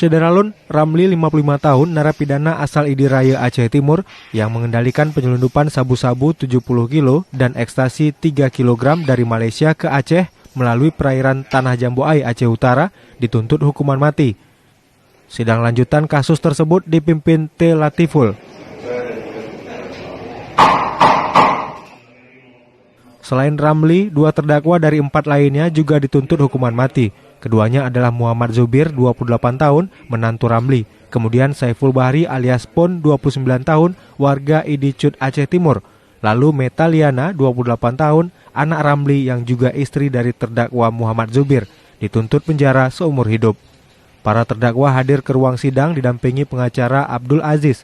Syederalun Ramli 55 tahun narapidana asal Idiraya Aceh Timur yang mengendalikan penyelundupan sabu-sabu 70 kilo dan ekstasi 3 kg dari Malaysia ke Aceh melalui perairan Tanah Jambuai Aceh Utara dituntut hukuman mati. Sidang lanjutan kasus tersebut dipimpin T. Latiful. Selain Ramli, 2 terdakwa dari 4 lainnya juga dituntut hukuman mati. Keduanya adalah Muhammad Zubir, 28 tahun, menantu Ramli. Kemudian Saiful Bahri alias Pon, 29 tahun, warga Idicut Aceh Timur. Lalu Metaliana, 28 tahun, anak Ramli yang juga istri dari terdakwa Muhammad Zubir, dituntut penjara seumur hidup. Para terdakwa hadir ke ruang sidang didampingi pengacara Abdul Aziz